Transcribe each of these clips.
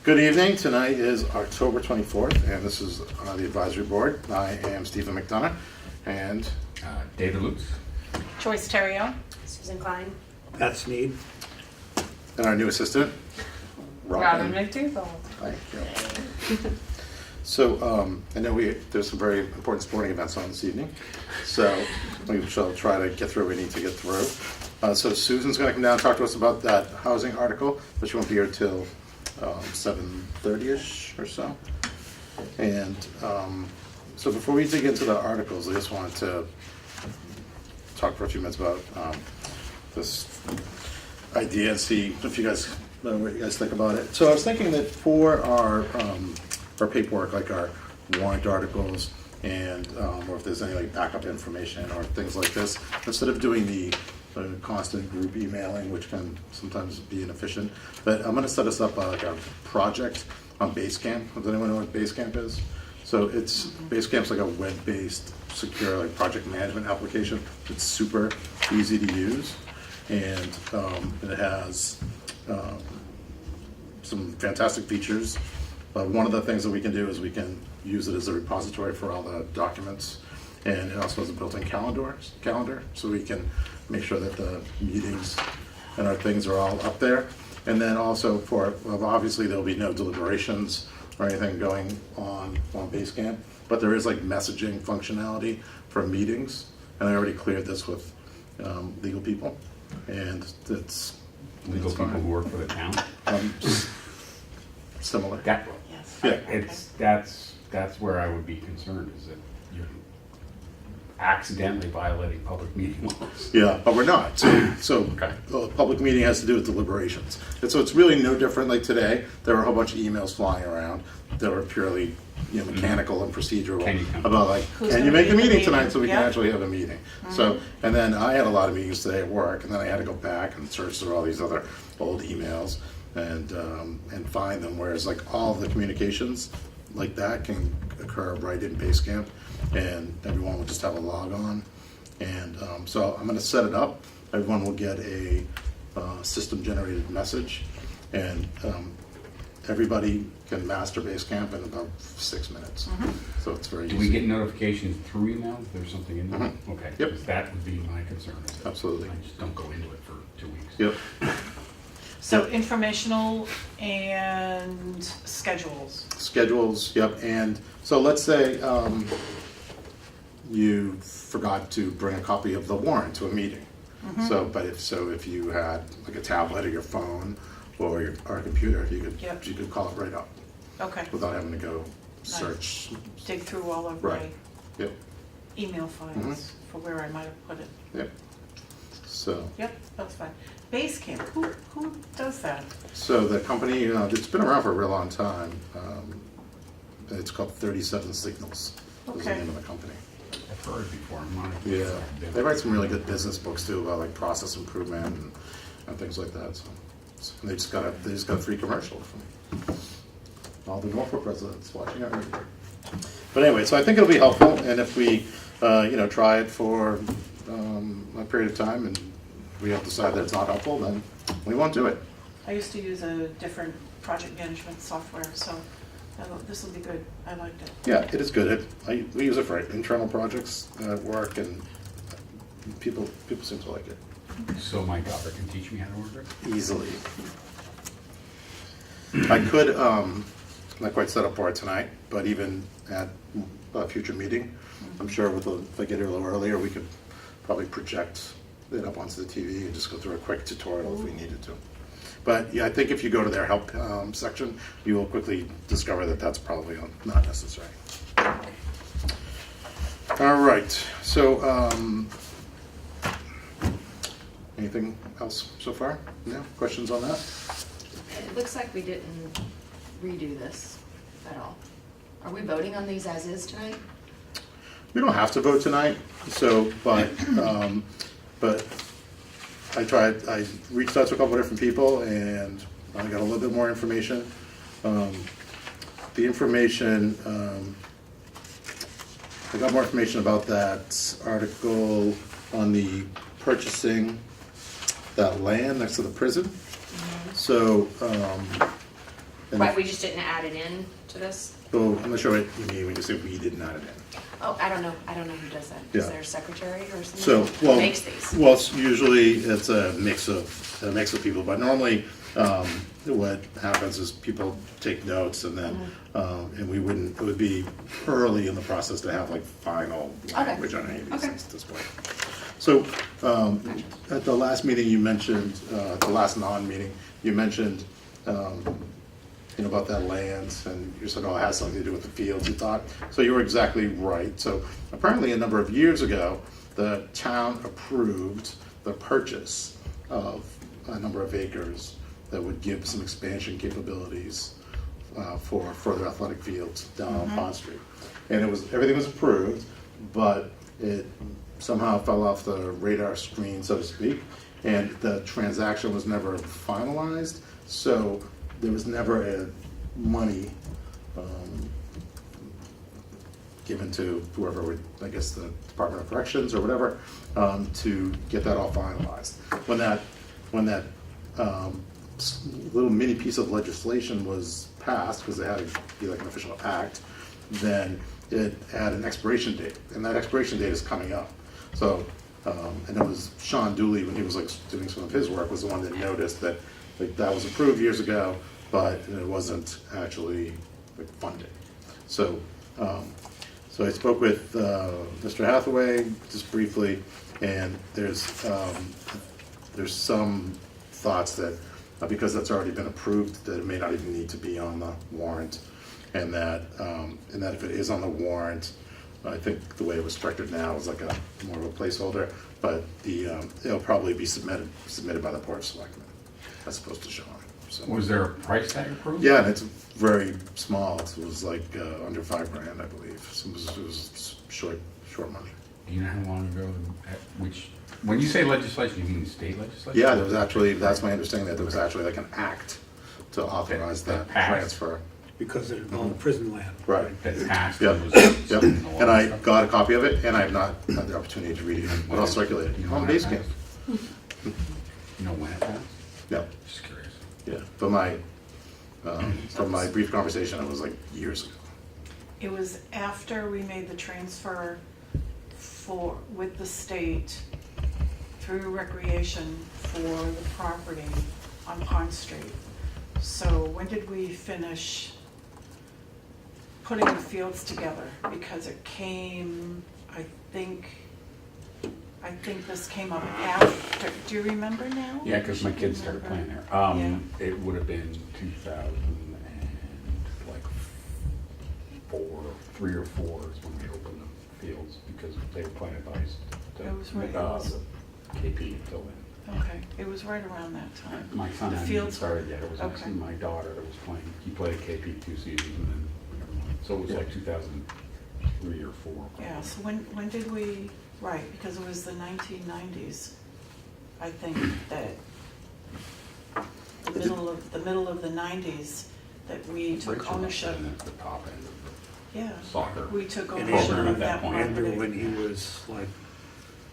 Good evening. Tonight is October 24th, and this is the advisory board. I am Stephen McDonough, and David Lutz. Joyce Terrio. Susan Klein. Pat Sneed. and our new assistant, Robin McDougall. Thank you. So I know there's some very important sporting events on this evening, so we shall try to get through what we need to get through. So Susan's going to come down and talk to us about that housing article, but she won't be here till 7:30ish or so. And so before we dig into the articles, I just wanted to talk for a few minutes about this idea and see if you guys know what you guys think about it. So I was thinking that for our paperwork, like our warrant articles, and or if there's any like backup information or things like this, instead of doing the constant group emailing, which can sometimes be inefficient, but I'm going to set us up like a project on Basecamp. Does anyone know what Basecamp is? So it's Basecamp's like a web-based, secure like project management application. It's super easy to use, and it has some fantastic features. One of the things that we can do is we can use it as a repository for all the documents, and it also has a built-in calendar, so we can make sure that the meetings and our things are all up there. And then also obviously there'll be no deliberations or anything going on Basecamp, but there is like messaging functionality for meetings, and I already cleared this with legal people, and it's Legal people who work for the town. Similar. That, Yes. Yeah. that's where I would be concerned, is that you're accidentally violating public meeting laws. Yeah, but we're not. So Okay. a public meeting has to do with deliberations. And so it's really no different. Like today, there were a whole bunch of emails flying around that were purely mechanical and procedural Can you come? about like, Who's can you gonna make be the at the meeting tonight meeting? so we can Yeah. actually have a meeting? So, and then I had a lot of meetings today at work, and then I had to go back and search through all these other old emails and find them, whereas like all the communications like that can occur right in Basecamp, and everyone will just have a log on. And so I'm going to set it up. Everyone will get a system-generated message, and everybody can master Basecamp in about 6 minutes. So it's very Do easy. we get notifications through email if there's something in there? Mhm. Okay. Yep. 'Cause that would be my concern. Is that Absolutely. I just don't go into it for 2 weeks. Yep. So informational and schedules. Schedules, yep. And so let's say you forgot to bring a copy of the warrant to a meeting. So, but if you had like a tablet or your phone or a computer, Yep. you could call it right up Okay. without having to go search. Dig through all of Right. my Yep. email files for where I might have put it. Yep. So, Yep, that's fine. Basecamp, who does that? so the company, it's been around for a real long time. It's called 37 Signals. Is the Okay. name of the company. I've heard it before. I'm not Yeah, they write some really good business books too about like process improvement and things like that. So and they just got a free commercial from all the Norfolk residents watching our meeting. But anyway, so I think it'll be helpful, and if we try it for a period of time and we have decided that it's not helpful, then we won't do it. I used to use a different project management software, so this will be good. I liked it. Yeah, it is good. We use it for internal projects at work, and people seem to like it. So my daughter can teach me how to work it? Easily. I could, not quite set up for it tonight, but even at a future meeting, I'm sure if I get here a little earlier, we could probably project it up onto the TV and just go through a quick tutorial if we needed to. But yeah, I think if you go to their help section, you will quickly discover that that's probably not necessary. All right, so anything else so far? No? Questions on that? It looks like we didn't redo this at all. Are we voting on these as is tonight? We don't have to vote tonight, so, but I reached out to a couple of different people and I got a little bit more information. The information, I got more information about that article on the purchasing that land next to the prison. So, And Right, if- we just didn't add it in to this? Oh, I'm not sure what you mean when you say we didn't add it in. Oh, I don't know who does that. Yeah. Is there a secretary or So, something? Who well, makes these? well, it's a mix of people, but normally, what happens is people take notes and then, Mm-hmm. and it would be early in the process to have like final Okay. language on any of these Okay. things at this point. So, at the last meeting you mentioned, the last non-meeting, you mentioned, about that land, and you said, oh, it has something to do with the fields, you thought. So you were exactly right. So apparently a number of years ago, the town approved the purchase of a number of acres that would give some expansion capabilities for further athletic fields down on Pond Street. And everything was approved, but it somehow fell off the radar screen, so to speak, and the transaction was never finalized, so there was never money given to whoever would, I guess, the Department of Corrections or whatever, to get that all finalized. When that little mini piece of legislation was passed, because it had to be like an official act, then it had an expiration date, and that expiration date is coming up. So, and it was Sean Dooley, when he was like doing some of his work, was the one that noticed that that was approved years ago, but it wasn't actually like funded. So, so I spoke with Mr. Hathaway just briefly, and there's some thoughts that because that's already been approved, that it may not even need to be on the warrant, and that if it is on the warrant, I think the way it was structured now is like more of a placeholder, but it'll probably be submitted by the Board of Selectmen as opposed to Sean. So. Was there a price tag approved? Yeah, and it's very small. It was like under $5,000, I believe. So it was short money. Do you know how long ago, when you say legislation, you mean state legislation? Yeah, there was actually, that's my understanding, that there was actually like an act to authorize that That passed. transfer. Because it involved prison land. Right. That passed. Yep, and was yep. in the law And I stuff? got a copy of it, and I have not had the opportunity to read it, but I'll circulate it. You know On when base it camp. passed? You know when it passed? Yeah, Just curious. yeah. But from my brief conversation, it was like years ago. It was after we made the transfer with the state through recreation for the property on Pond Street. So when did we finish putting the fields together? Because it came, I think this came up after, do you remember now? Yeah, because my kids started playing there. It would have been 3 or 4 is when we opened the fields, because they were playing advice to It was right, it was- KP until then. Okay, it was right around that time. My son The hadn't fields started yet, it was okay. my daughter that was playing. He played KP 2 seasons and then never mind. So it was like 2003 or 4. Yeah, so when did we, right, because it was the 1990s, I think, that the middle of the 90s, that we took Richmond ownership. was at the top end of Yeah. soccer. We took And ownership program of at that that point. Andrew, property. when he was like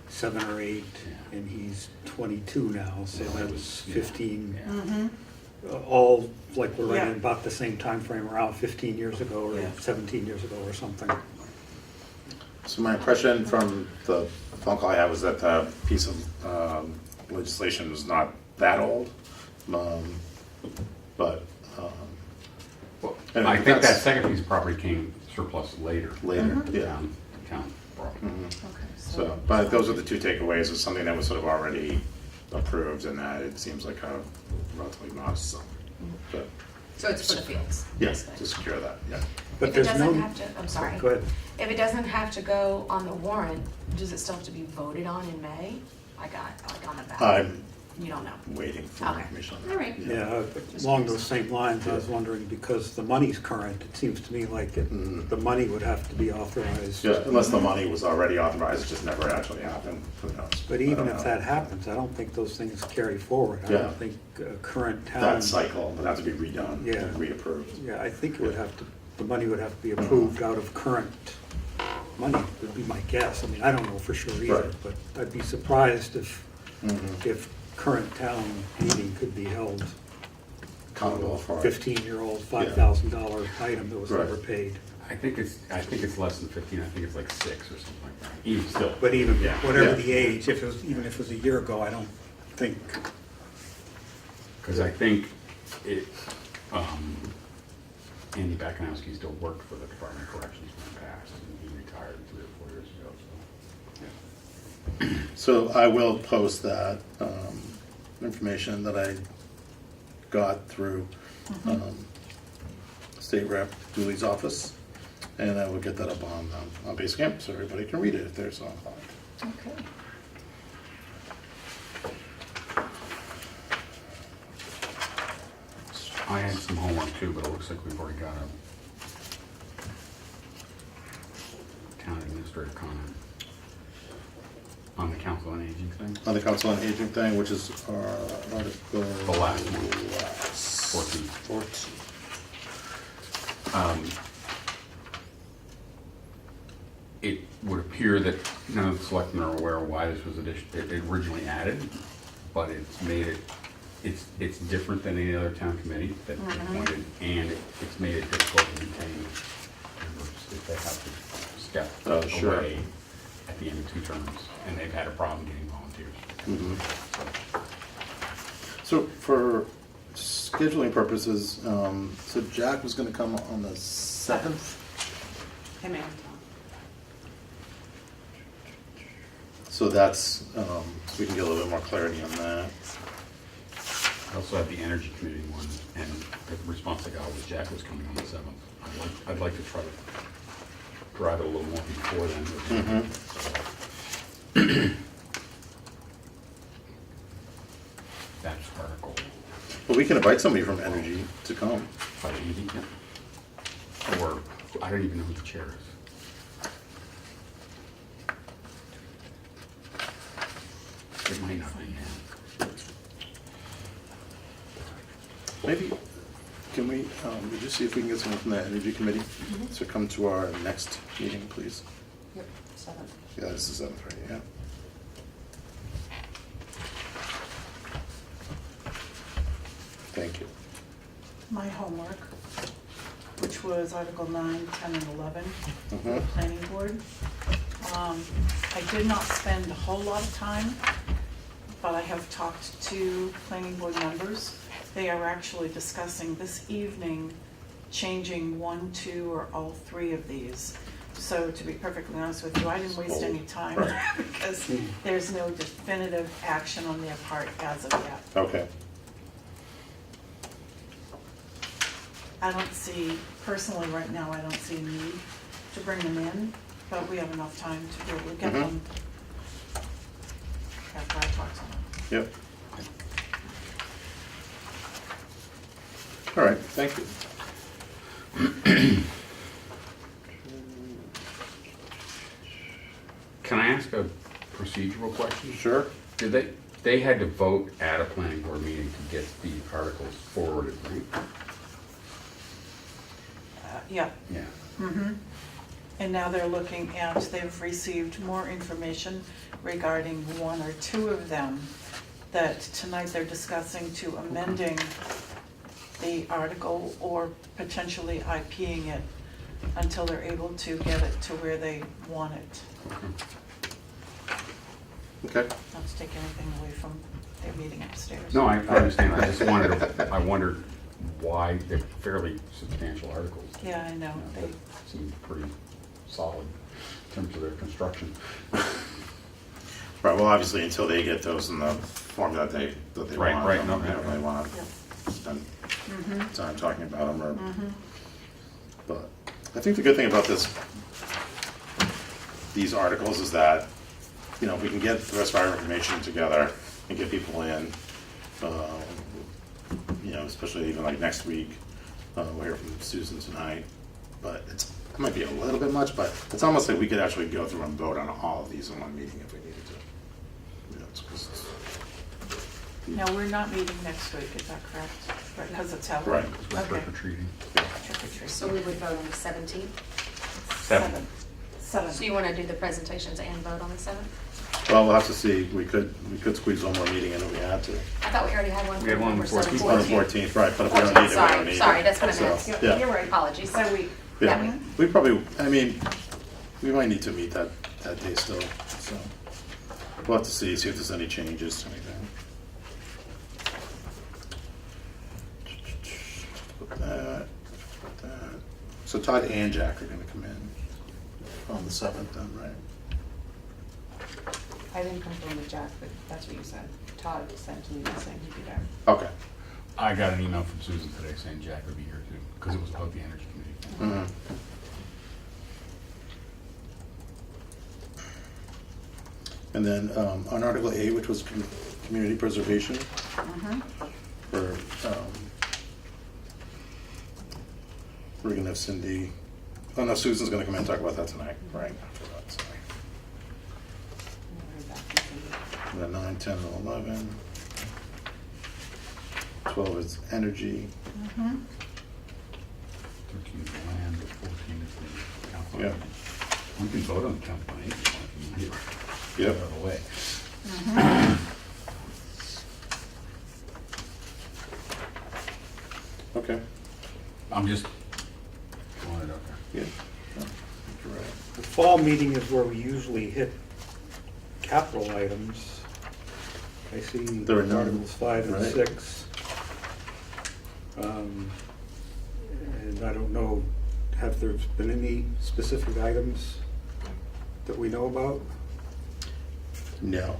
7 or 8, Yeah. and he's 22 now, so Yeah, that it was was- 15, Yeah. Mm-hmm, all like we're right Yeah. in about the same time frame, around 15 years ago or Yeah. 17 years ago or something. So my impression from the phone call I had was that the piece of legislation was not that old, but Well, And I think that that's- second piece of property came surplus later. later, The yeah. town property. okay, So, but those are the two takeaways, is something that was sort of already approved, and that it seems like a relatively modest sum. But, So it's for the fields? yes, basically. to secure that, yeah. But If it there's no. doesn't have to, I'm sorry. Go ahead. If it doesn't have to go on the warrant, does it still have to be voted on in May? Like on the ballot? I'm You don't know? waiting for Okay. information on that. All right. Yeah, along those same lines, I was wondering, because the money's current, it seems to me like the money would have to be authorized. Yeah, unless the money was already authorized, it just never actually happened, who knows? But I even don't if know. that happens, I don't think those things carry forward. I Yeah. don't think current town. That cycle would have to be redone, Yeah. and reapproved. Yeah, I think it would have to, the money would have to be approved out of current money, would be my guess. I mean, I don't know for sure either, Right. but I'd be surprised Mhm. if current town meeting could be held accountable for it. 15-year-old, $5,000 item that was Right. never paid. I think it's less than 15, I think it's like 6 or something like that, even still. But even, Yeah. whatever Yeah. the age, even if it was a year ago, I don't think, Because I think it, Andy Bakanowski still worked for the Department of Corrections in the past, and he retired 3 or 4 years ago, so. So I will post that information that I got through State Rep Dooley's office, and I will get that up on Basecamp so everybody can read it if they're so inclined. Okay. I had some homework too, but it looks like we've already got a town administrator comment on the council on aging thing. On the Council on Aging thing, which is our article. The last one. 14. 14. It would appear that none of the selectmen are aware of why this was originally added, but it's different than any other town committee that they appointed, and it's made it difficult to retain members if they have to step Oh, sure. away at the end of 2 terms, and they've had a problem getting volunteers. So for scheduling purposes, so Jack was gonna come on the 7th. Him and Tom. So that's, so we can get a little bit more clarity on that. I also have the energy committee one, and the response I got was Jack was coming on the 7th. I'd like to try to drive it a little more before then. That's our goal. But we can invite somebody from Energy to come. By Andy, yeah. Or, I don't even know who the chair is. It might not be him. Maybe, can we just see if we can get someone from the Energy Committee to come to our next meeting, please? Yep, 7. Yeah, this is 7th, right, yeah. Thank you. My homework, which was Article 9, 10, and 11, for the Mhm. planning board. I did not spend a whole lot of time, but I have talked to planning board members. They are actually discussing this evening changing 1, 2, or all 3 of these. So to be perfectly honest with you, I didn't waste any time Right. because there's no definitive action on their part as of yet. Okay. I don't see, personally, right now, I don't see a need to bring them in, but we have enough time to be able to get Mhm. them after I talk to them. Yep. All right, thank you. Can I ask a procedural question? Sure. Did they had to vote at a planning board meeting to get the articles forwarded, right? Yeah, Yeah. and now they're looking at, they've received more information regarding 1 or 2 of them, that tonight they're discussing to amending the article or potentially IPing it until they're able to get it to where they want it. Okay. Not to take anything away from their meeting upstairs. No, I understand. I just I wondered why they're fairly substantial articles. Yeah, I know. That seem pretty solid in terms of their construction. Right, well, obviously, until they get those in the form that they Right, want. right, I no, don't yeah. really want Yeah. to spend time talking about them, or, but I think the good thing about these articles is that, you know, we can get the rest of our information together and get people in, you know, especially even like next week. We'll hear from Susan tonight, but it might be a little bit much, but it's almost like we could actually go through and vote on all of these in one meeting if we needed to. You know, it's just- Now, we're not meeting next week, is that correct? Right, because it's Halloween. Right. Because we're Okay. trick-or-treating. Trick or treat. So we would vote on the 17th? 7th. 7. So you want to do the presentations and vote on the 7th? Well, we'll have to see, we could squeeze one more meeting in if we had to. I I thought we already had one. We had one on the for 14th. On the 14th, right, but if we don't need it, we don't need it. Sorry, that's what I So, meant. yeah. You're right. Apologies. So we, Yeah, we probably, I mean, we might need to meet that day still, so. We'll have to see if there's any changes to anything. Put that, put that. So Todd and Jack are gonna come in on the 7th then, right? I didn't confirm with Jack, but that's what you said. Todd sent an email saying he'd be there. Okay. I got an email from Susan today saying Jack would be here too, because it was about the energy committee. Mhm. And then on Article 8, which was community preservation, for, we're gonna have Cindy, oh no, Susan's gonna come in and talk about that tonight, right? After that, sorry. I heard back from Cindy. And then 9, 10, and 11. 12 is energy. 13 is the land, 14 is the town plan. Yeah. We can vote on the town plan if you want. Yep. Out of the way. Okay. I'm just throwing it out there. Yeah. No, I think you're right. The fall meeting is where we usually hit capital items. I see There are none, Articles 5 and right? 6. And I don't know, have there been any specific items that we know about? No,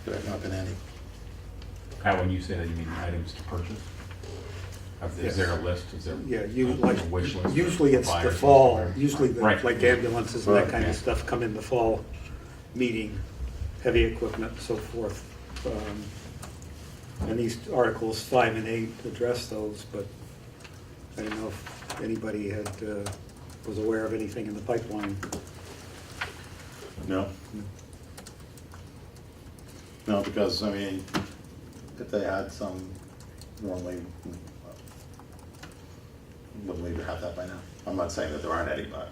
there have not been any. Pat, when you say that, you mean items to purchase? Is there a list? Is there? Yeah, a wish list? usually it's the Buyers list? fall, usually Right. like ambulances and that Right, kind yeah. of stuff come in the fall meeting, heavy equipment and so forth. And these Articles 5 and 8 address those, but I don't know if anybody had, was aware of anything in the pipeline. No. No, because, I mean, if they had some, normally, wouldn't we have that by now? I'm not saying that there aren't any, but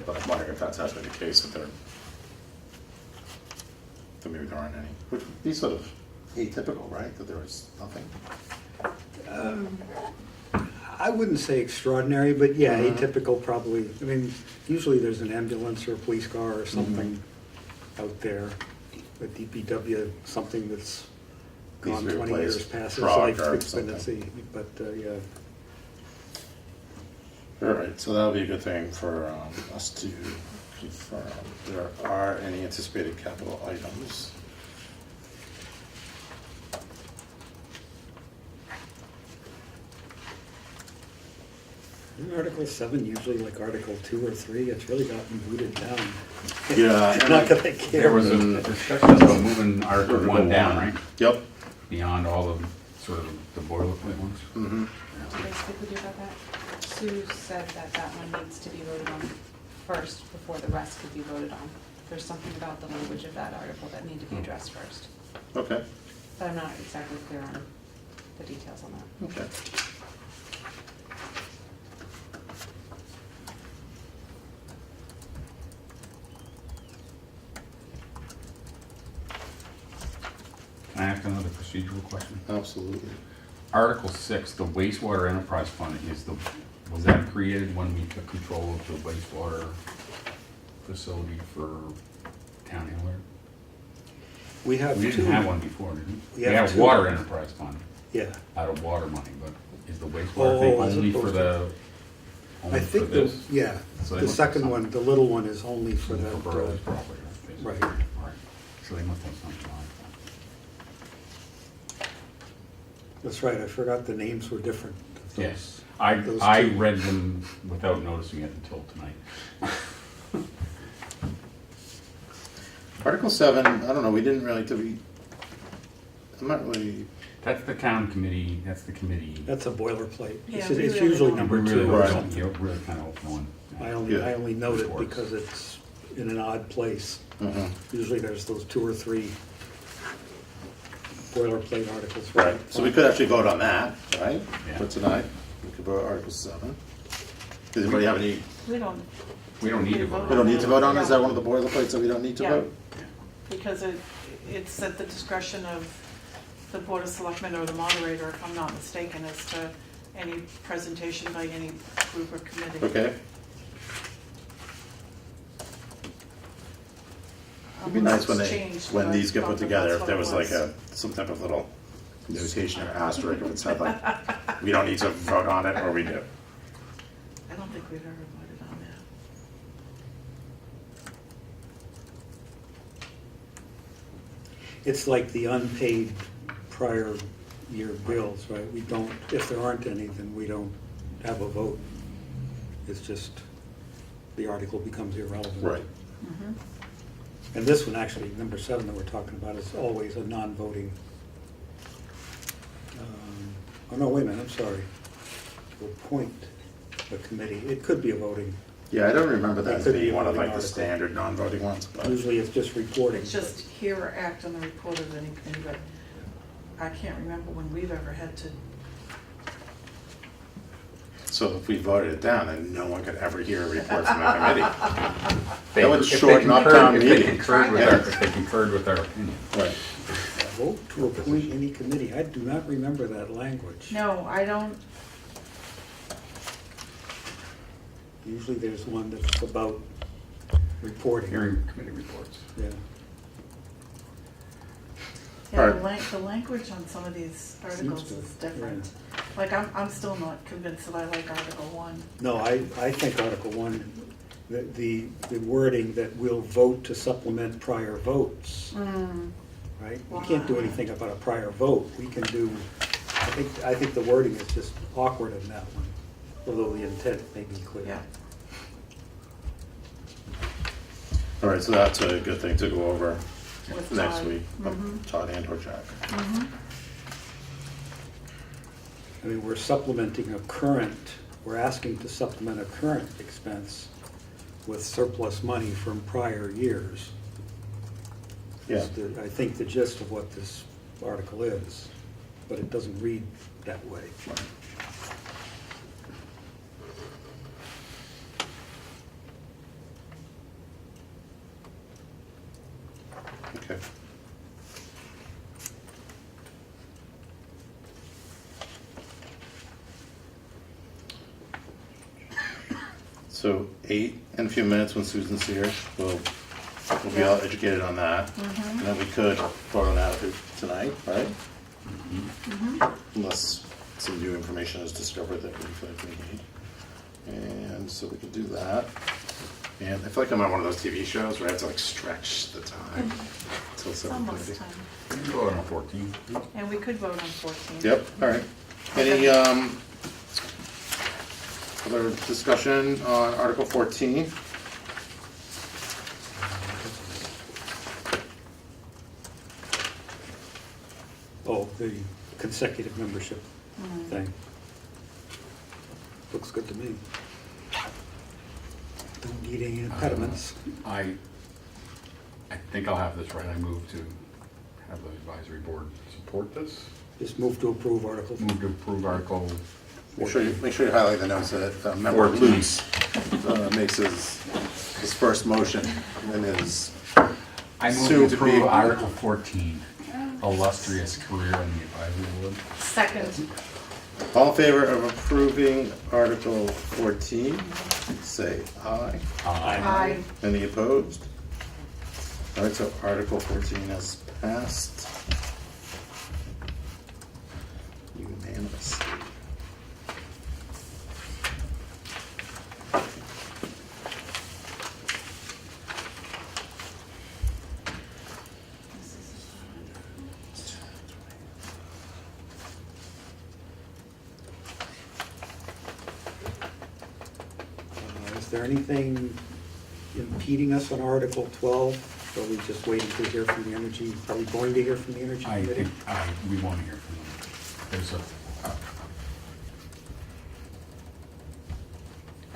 I'm wondering if that's actually the case, that maybe there aren't any. Which would be sort of atypical, right, that there is nothing? I wouldn't say extraordinary, but yeah, Mhm. atypical probably. I mean, usually there's an ambulance or a police car or something out there. A DPW, something that's Needs gone to be 20 years replaced, past its truck life or expectancy, but yeah. All right, so that'll be a good thing for us to confirm. There are any anticipated capital items? Isn't Article 7 usually like Article 2 or 3? It's really gotten booted down. Yeah, and Not I- that I care. There was a discussion about moving Article 1 down, right? Yep. Beyond all of sort of the boilerplate ones. Mm-hmm. Did I speak with you about that? Sue said that that one needs to be voted on first before the rest could be voted on. There's something about the language of that article that need to be addressed first. Okay, But I'm not exactly clear on the details on that. okay. Can I ask another procedural question? Absolutely. Article 6, the wastewater enterprise fund was that created when we took control of the wastewater facility for Town Hillary? We have We two. didn't have one before, did we? We We have had a two. water enterprise fund Yeah. out of water money, but is the Oh, wastewater thing as only for opposed the, I only for think, the this? yeah, So they the must have second one, something. the little one is only for Only that. for boroughs property, basically. right. Right. So they must have something like that. That's right, I forgot the names were different. of Yes, those I two. read them without noticing it until tonight. Article 7, I don't know, we didn't really, I'm not really, That's the town committee, that's the committee. That's a boilerplate. Yeah, It's we it's really usually don't. number We 2 really or Right. something. You're really kind of one. I Yeah. only note it Works. because it's in an odd place. mhm. Usually there's those 2 or 3 boilerplate articles. for Right, that so we fund. could actually vote on that, right, Yeah. for tonight? We could vote Article 7. Does anybody have any, We don't, We don't need to vote. we don't need to vote on it? Is that one of the boilerplates that we don't need to Yeah. vote? because it's at the discretion of the Board of Selectmen or the moderator, if I'm not mistaken, as to any presentation by any group or committee. Okay. It'd be nice when Unless it's they, changed, when but these get I put thought together, that's if there what was it like some type of little notation or asterisk, if it said like, we don't need to vote on it, or we do. I don't think we've ever voted on that. It's like the unpaid prior year bills, right? We don't, if there aren't any, then we don't have a vote. It's just, the article becomes irrelevant. Right. Mhm. And this one, actually, number 7 that we're talking about, is always a non-voting. Oh, no, wait a minute, I'm sorry. To appoint a committee. It could be a voting. Yeah, I don't remember that It as could be being a one of voting like the article. standard non-voting ones, but. Usually it's just reporting. It's just hear or act on the report of any committee, but I can't remember when we've ever had to. So if we voted it down, then no one could ever hear a report from the committee. They- That would if they shorten up concurred- town if they meeting. concurred with Yeah. our- If they concurred with our opinion. Right. Vote to appoint any committee. I do not remember that language. No, I don't, Usually there's one that's about reporting. Hearing committee reports. Yeah. yeah, Alright. the language on some of these articles to, is different. Like, I'm still not convinced that I like Article 1. No, I think Article 1, the wording that we'll vote to supplement prior votes, right? We can't do anything about a prior vote. We can do, I think the wording is just awkward in that one, although the intent may be clear. Yeah. All right, so that's a good thing to go over With next Todd. week, Mhm. Todd and or Jack. I mean, we're supplementing a current, we're asking to supplement a current expense with surplus money from prior years. Yeah. Is I think the gist of what this article is, but it doesn't read that way. Okay. So 8 in a few minutes when Susan's here, we'll be all educated on that. And then we could vote on that tonight, right? Unless some new information is discovered that we feel like we need. And so we could do that. And I feel like I'm on one of those TV shows where I have to like stretch the time until It's almost 7:30. time. We can go on 14. And we could vote on 14. Yep, all right. Any other discussion on Article 14? Oh, the consecutive membership thing. Looks good to me. Don't need any impediments. I think I'll have this right. I move to have the advisory board support this. Just move to approve Article. Move to approve Article Make sure you highlight the notes that member 14. Lutz makes his first motion in his I move soon to to be. approve Article 14, illustrious career on the advisory board. Second. All in favor of approving Article 14, say aye. Aye. Any opposed? All right, so Article 14 has passed unanimously. Is there anything impeding us on Article 12? Are we just waiting to hear from the Energy, are we going to hear from the Energy I Committee? think we want to hear from them. There's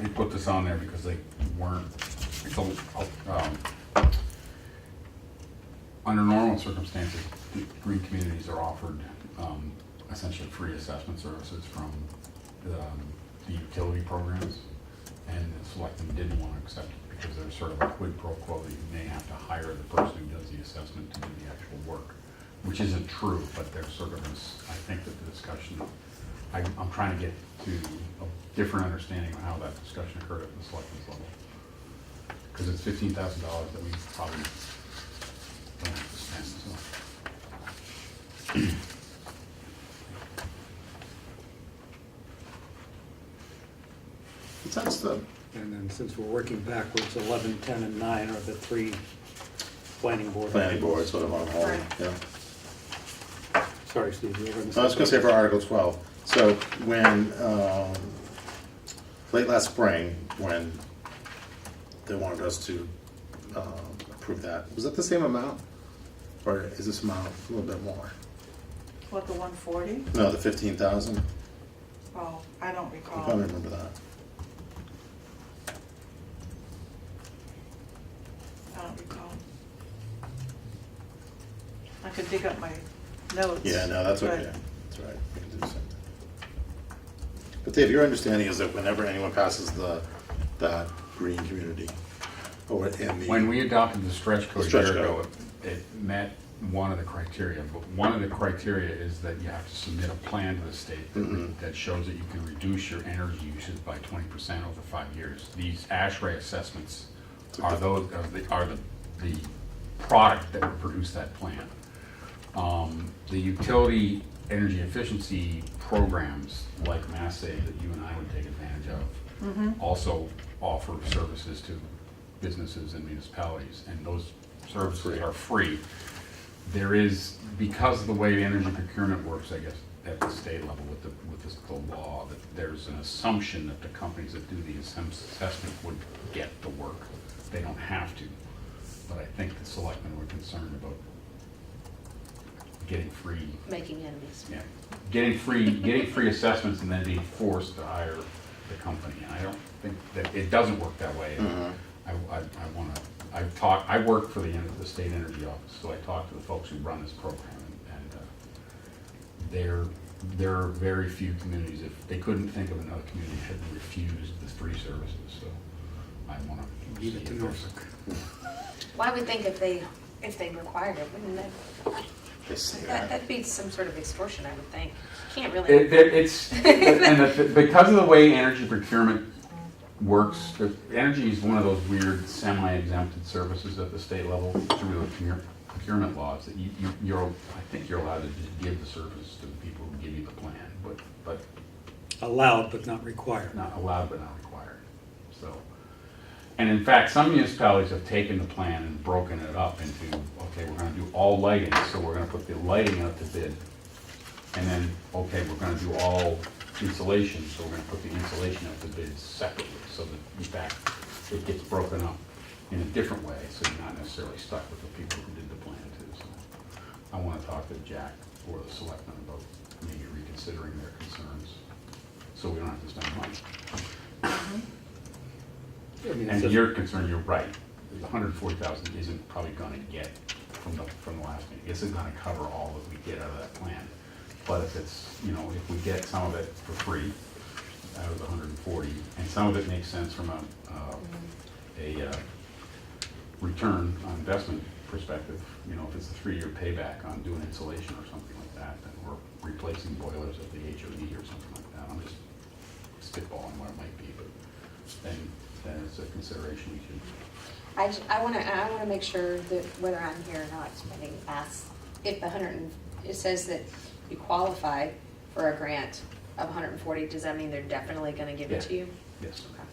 I put this on there because they weren't, under normal circumstances, the green communities are offered essentially free assessment services from the utility programs. And the selectmen didn't want to accept it because there's sort of a quid pro quo that you may have to hire the person who does the assessment to do the actual work. which isn't true, but there's sort of this, I think that the discussion, I'm trying to get to a different understanding of how that discussion occurred at the selectmen's level. Because it's $15,000 that we probably don't have to spend, so. That's the, And then since we're working backwards, 11, 10, and 9 are the 3 planning board. planning board, sort of on hold, Right. yeah. Sorry, Steve, you were going to say. I was gonna say for Article 12, so when, late last spring, when they wanted us to approve that, was that the same amount? Or is this amount a little bit more? What, the 140? No, the 15,000? Oh, I don't I recall. don't remember that. I don't recall. I could dig up my notes. Yeah, no, that's but- okay, that's right, we can do the same thing. But Dave, your understanding is that whenever anyone passes that green community, or in the. When we adopted the stretch code a Stretch year ago, code. it met one of the criteria, but one of the criteria is that you have to submit a plan to the state Mhm. that shows that you can reduce your energy usage by 20% over 5 years. These ASHRAE assessments are the product that would produce that plan. The utility energy efficiency programs like Mass Save that you and I would take advantage of also offer services to businesses and municipalities, and those services are free. There is, because of the way energy procurement works, I guess, at the state level with the law, that there's an assumption that the companies that do the assessment would get the work. They don't have to, but I think the selectmen were concerned about getting free, Making enemies. yeah, getting free assessments and then being forced to hire the company. And I don't think that, it doesn't work that way. Mhm. I work for the state energy office, so I talk to the folks who run this program, and there are very few communities, if they couldn't think of another community that had refused the free services, so I want to Leave it to Norfolk. Well, I would think if they required it, wouldn't it? They say That'd be some sort of extortion, I would think. Can't really. Because of the way energy procurement works, energy is one of those weird semi-exempted services at the state level through the procurement laws that I think you're allowed to just give the service to the people who give you the plan, but Allowed but not required. not allowed but not required. So, and in fact, some municipalities have taken the plan and broken it up into, okay, we're gonna do all lighting, so we're gonna put the lighting out to bid. And then, okay, we're gonna do all insulation, so we're gonna put the insulation out to bid separately, so that in fact, it gets broken up in a different way, so you're not necessarily stuck with the people who did the plan too. So I wanna talk to Jack or the selectmen about maybe reconsidering their concerns, so we don't have to spend money. I mean, And it's to a- your concern, you're right, the 140,000 isn't probably gonna get from the last meeting, isn't gonna cover all that we get out of that plan. But if it's, if we get some of it for free out of the 140, and some of it makes sense from a return on investment perspective, if it's a 3-year payback on doing insulation or something like that, then we're replacing boilers at the HOD or something like that. I'm just spitballing what it might be, but then it's a consideration we should. I want to make sure that whether I'm here or not, somebody asks if it says that you qualify for a grant of 140. Does that mean they're definitely going to give it to you? Yes. Okay.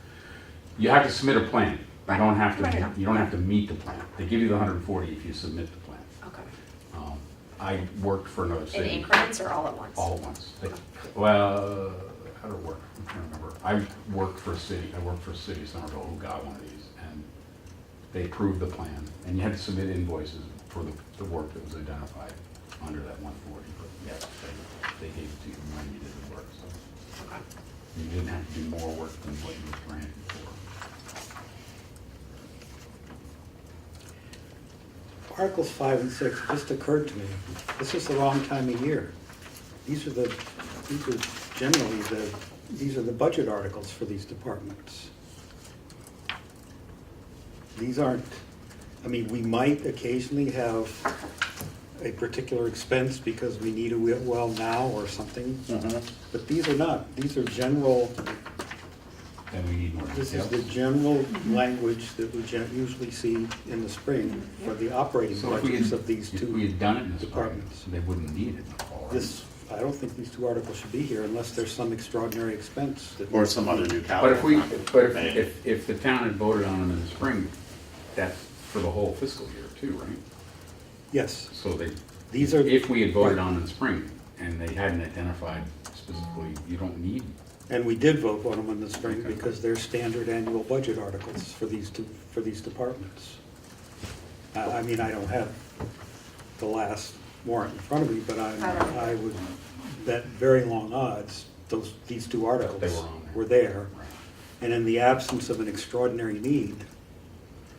You have to submit a plan. You Right. don't have to. Right. You don't have to meet the plan. They give you the 140 if you submit the plan. Okay. I worked for another In city. increments or all at once? All at once. Well, how did it work? I'm trying to remember. I worked for a city, Somerville, who got one of these, and they approved the plan, and you had to submit invoices for the work that was identified under that 140. But yes, they gave it to you when you did the work, so Okay. you didn't have to do more work than what you were granted for. Articles 5 and 6 just occurred to me. This is the wrong time of year. These are generally the budget articles for these departments. These aren't, we might occasionally have a particular expense because we need a well now or something. Mhm. But these are not, these are general, Then we need more this is details. the general language that we usually see in the spring for the operating So if we budgets had, of these if we two had done it in the spring, departments. they wouldn't need it in the fall, right? This, I don't think these two articles should be here unless there's some extraordinary expense. that Or needs to some other be- new But capital. if we, but Maybe. if the town had voted on them in the spring, that's for the whole fiscal year too, right? Yes, So they, these are. if we had voted right. on in the spring and they hadn't identified specifically, you don't need, And we did vote on them in the spring Okay. because they're standard annual budget articles for these two, for these departments. I mean, I don't have the last warrant in front of me, but I would bet very long odds, these two articles They were on there. were there. right? And in the absence of an extraordinary need,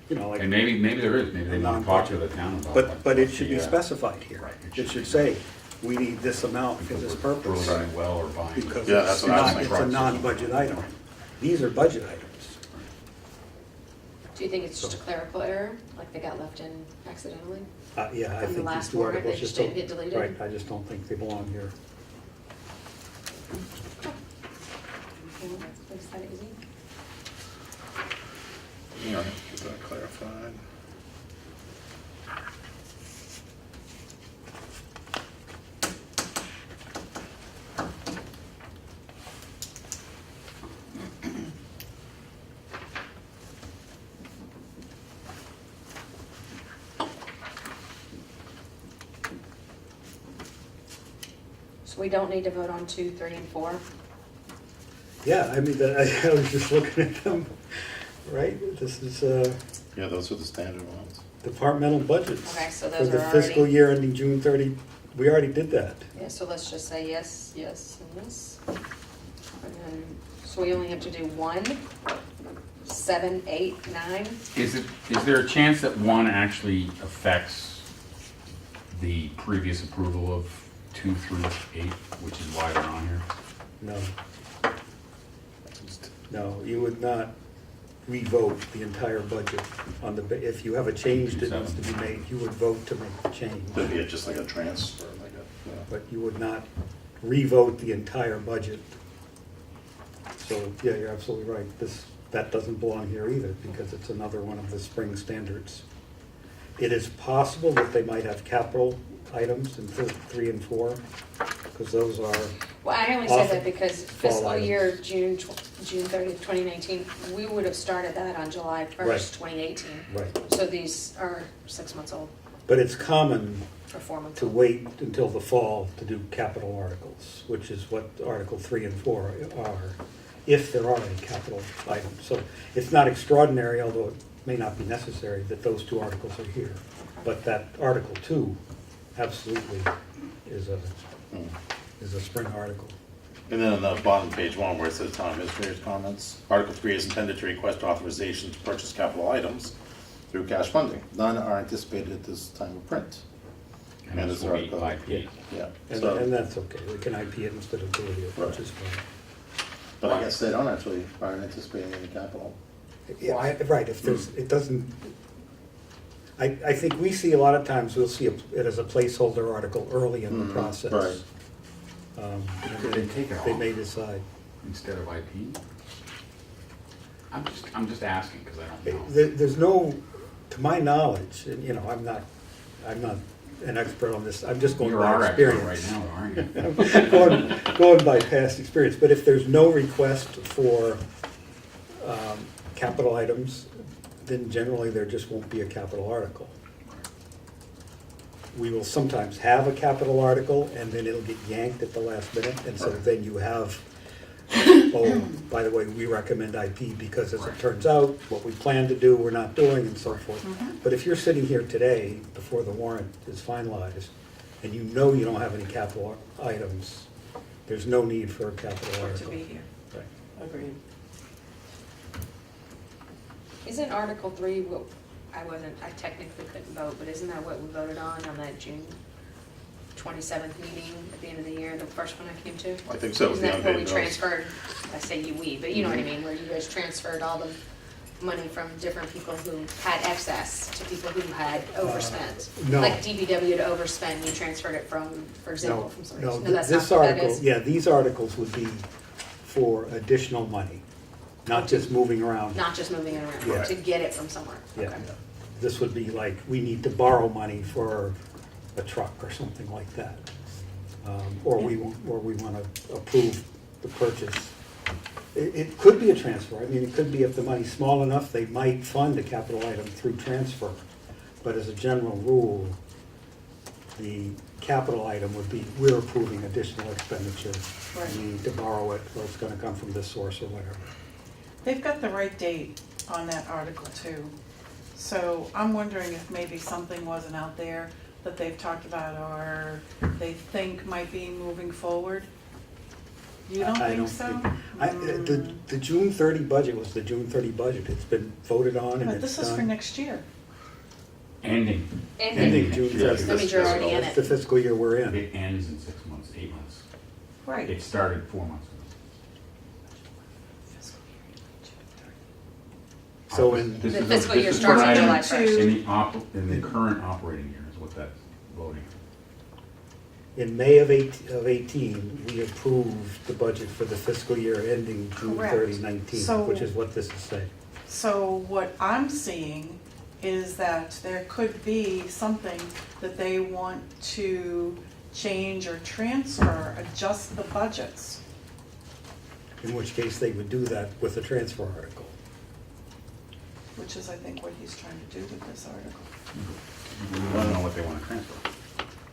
you know, like. And maybe there is, maybe they a want to talk to non-budget. the town about. But it what should the, be specified here. right, It should say, we need this amount for because this we're purpose. drilling a well or buying. Because Yeah, that's it's what I was not, thinking. it's a non-budget item. These are budget items. Do you think it's just a clerical error, like they got left in accidentally? Yeah, I From the think these last two warrant, articles they just don't. didn't get deleted? Right, I just don't think they belong here. Okay, that's that easy. You know, get that clarified. So we don't need to vote on 2, 3, and 4? Yeah, I mean, I was just looking at them, right? This is Yeah, those are the standard ones. departmental budgets. Okay, so For those the are fiscal already- year ending June 30, we already did that. Yeah, so let's just say yes, yes, and yes. And then, so we only have to do 1, 7, 8, 9? Is there a chance that one actually affects the previous approval of 2 through 8, which is why they're on here? No. No, you would not revote the entire budget on the, if you have a change that needs to be made, you would vote to make the change. It'd be just like a transfer, like a, yeah. But you would not revote the entire budget. So, yeah, you're absolutely right. That doesn't belong here either, because it's another one of the spring standards. It is possible that they might have capital items in 3 and 4, because those are, Well, I only say Often that because fall fiscal items. year June 30th, 2019, we would have started that on July 1st, Right. 2018. right. So these are 6 months old, But it's common or 4 months to old. wait until the fall to do capital articles, which is what Article 3 and 4 are, if there are any capital items. So it's not extraordinary, although it may not be necessary, that those two articles are here. But that Article 2 absolutely is a spring article. And then on the bottom, page 1, where it says town administrator's comments, Article 3 is intended to request authorization to purchase capital items through cash funding. None are anticipated at this time of print. And this will be IP. Yeah, And so, that's okay, we can IP it instead of delete it, Right. which is fine. but I guess they don't actually, aren't anticipating any capital. Yeah, right, if there's, it doesn't, I think we see a lot of times, we'll see it as a placeholder article early in the process. right. Could they take it They off? may decide. Instead of IP? I'm just asking, because I don't know. There's no, to my knowledge, and you know, I'm not an expert on this, I'm just going You're by our expert experience. right now, aren't you? Going by past experience, but if there's no request for capital items, then generally there just won't be a capital article. We will sometimes have a capital article, and then it'll get yanked at the last minute, and so then you have, oh, by the way, we recommend IP because as it turns out, what we plan to do, we're not doing, and so forth. But if you're sitting here today, before the warrant is finalized, and you know you don't have any capital items, there's no need for a capital For it to article. be here. Right. Agreed. Isn't Article 3, well, I technically couldn't vote, but isn't that what we voted on that June 27th meeting at the end of the year, the first one I came to? I think so, with Isn't the that where we unpaid bills. transferred, I say you, we, but you know what I mean, where you guys transferred all the money from different people who had excess to people who had overspent? no. Like DPW to overspend, you transferred it from, for example, No, from source? no, That's not this what that article, is? yeah, these articles would be for additional money, not just moving around. Not just moving it Yeah. around, to get it from somewhere? Yeah, Okay. this would be like, we need to borrow money for a truck or something like that. Or we want to approve the purchase. It could be a transfer, I mean, it could be if the money's small enough, they might fund a capital item through transfer. But as a general rule, the capital item would be, we're approving additional expenditure. Right. We need to borrow it, or it's gonna come from this source or whatever. They've got the right date on that article too. So I'm wondering if maybe something wasn't out there that they've talked about or they think might be moving forward. You don't I think so? The June 30 budget was the June 30 budget, it's been voted on and But it's this is for done. next year. Ending. Ending June Yes, 30. That means you're already in It's the it. fiscal year we're in. It ends in 6 months, 8 months. Right. It started 4 months ago. So in, This The is fiscal this year is starts what on I- July To- 1st. In the current operating year is what that's voting. in May of 18, we approved the budget for the fiscal year ending June Correct. 30, 19, So- which is what this is saying. So what I'm seeing is that there could be something that they want to change or transfer, adjust the budgets. In which case, they would do that with a transfer article. Which is, I think, what he's trying to do with this article. We don't know what they want to transfer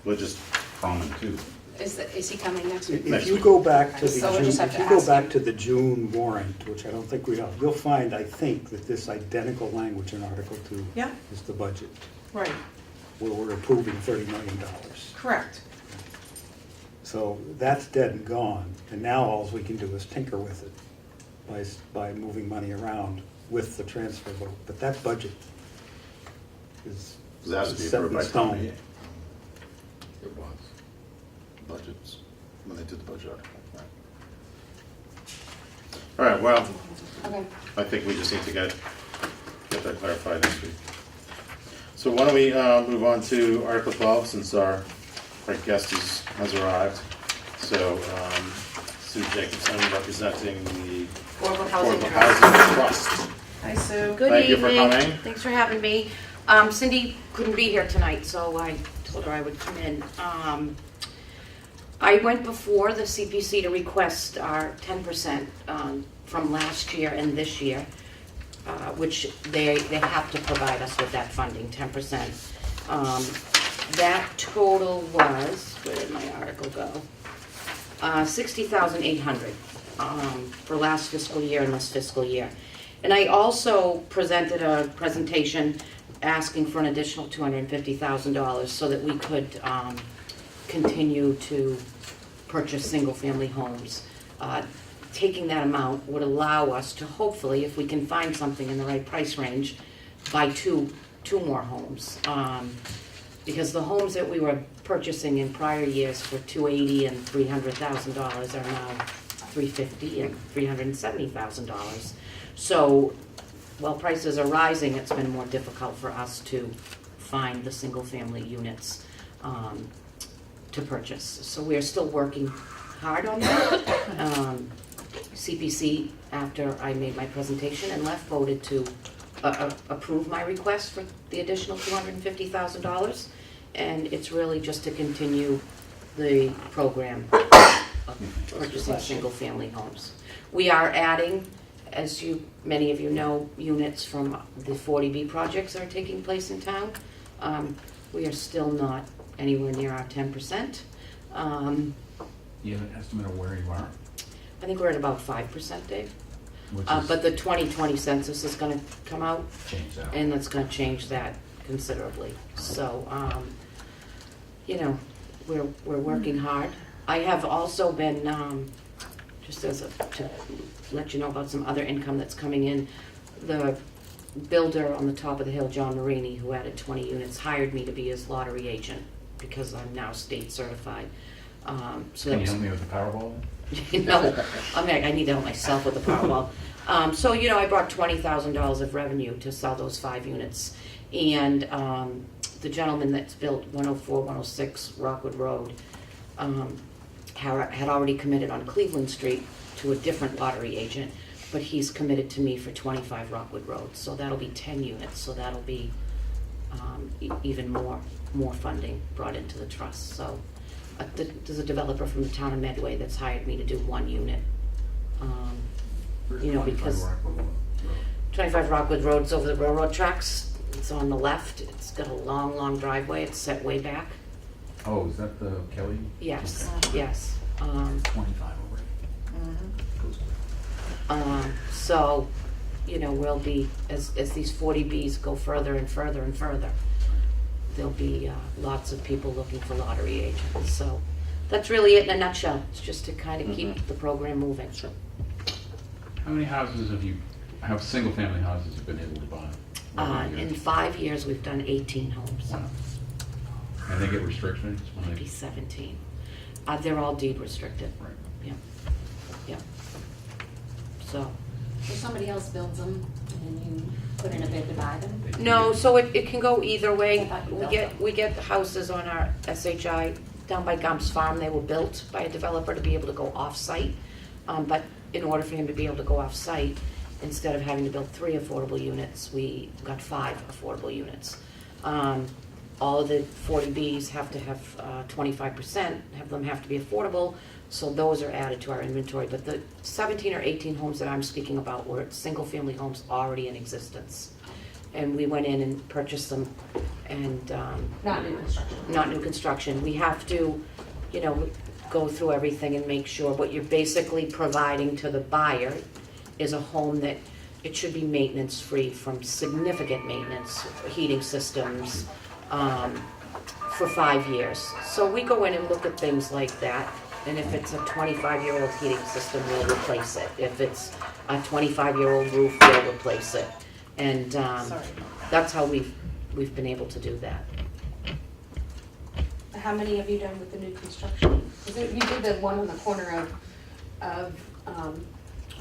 We'll just, from and to. Is he coming next week? If Next you week. go back to the So we'll June, just have if to you go ask back him. to the June warrant, which I don't think we have, you'll find, I think, that this identical language in Article 2 Yeah. is the budget, Right, where we're approving $30 million. correct. So that's dead and gone, and now all we can do is tinker with it by moving money around with the transfer vote. But that budget is it has to be set approved in by town stone. meeting, It was. budgets, when they did the budget article. All right, well, Okay. I think we just need to get that clarified next week. So why don't we move on to Article 12, since our guest has arrived. So Sue Jacobson representing the Affordable Housing Affordable Trust. Housing Trust. Hi, Sue. Good Thank you for evening. coming. Thanks for having me. Cindy couldn't be here tonight, so I told her I would come in. I went before the CPC to request our 10% from last year and this year, which they have to provide us with that funding, 10%. That total was, where did my article go? 60,800 for last fiscal year and this fiscal year. And I also presented a presentation asking for an additional $250,000 so that we could continue to purchase single-family homes. Taking that amount would allow us to hopefully, if we can find something in the right price range, buy two more homes. Because the homes that we were purchasing in prior years for $280,000 and $300,000 are now $350,000 and $370,000. So while prices are rising, it's been more difficult for us to find the single-family units to purchase. So we are still working hard on that. CPC, after I made my presentation and left, voted to approve my request for the additional $250,000. And it's really just to continue the program of purchasing single-family homes. We are adding, as many of you know, units from the 40B projects that are taking place in town. We are still not anywhere near our 10%. You have an estimate of where you are? I think we're at about 5%, Dave. Which is But the 2020 census is gonna come out, change that. and that's gonna change that considerably. So, we're working hard. I have also been, just to let you know about some other income that's coming in, the builder on the top of the hill, John Marini, who added 20 units, hired me to be his lottery agent because I'm now state certified. So Can that you was, help me with the Powerball? You know, I'm like, I need to help myself with the Powerball. So, you know, I brought $20,000 of revenue to sell those 5 units. And the gentleman that's built 104, 106 Rockwood Road had already committed on Cleveland Street to a different lottery agent, but he's committed to me for 25 Rockwood Road. So that'll be 10 units, so that'll be even more funding brought into the trust. So there's a developer from the town of Medway that's hired me to do 1 unit. You know, because 25 Rockwood Road's over the railroad tracks. It's on the left. It's got a long driveway. It's set way back. Oh, is that the Kelly? Yes, Okay. yes. 25 already. So, you know, we'll be, as these 40Bs go further and further and further, there'll be lots of people looking for lottery agents. So that's really it in a nutshell. It's just to kind of keep the program moving. Sure. How many houses have single-family houses you've been able to buy? In 5 years, we've done 18 homes. Wow. And they get restrictions when Maybe they... 17. They're all deed restricted. Right. Yeah. So. So somebody else builds them and then you put in a bid to buy them? No, so it can go either way. I thought you built them. We get the houses on our SHI down by Gump's Farm. They were built by a developer to be able to go off-site. But in order for him to be able to go off-site, instead of having to build 3 affordable units, we got 5 affordable units. All of the 40Bs have to have 25%, have to be affordable, so those are added to our inventory. But the 17 or 18 homes that I'm speaking about were single-family homes already in existence. And we went in and purchased them, and Not new construction. not new construction. We have to, you know, go through everything and make sure what you're basically providing to the buyer is a home that it should be maintenance-free from significant maintenance, heating systems, for 5 years. So we go in and look at things like that, and if it's a 25-year-old heating system, we'll replace it. If it's a 25-year-old roof, we'll replace it. And Sorry. that's how we've been able to do that. How many have you done with the new construction? You did the one on the corner of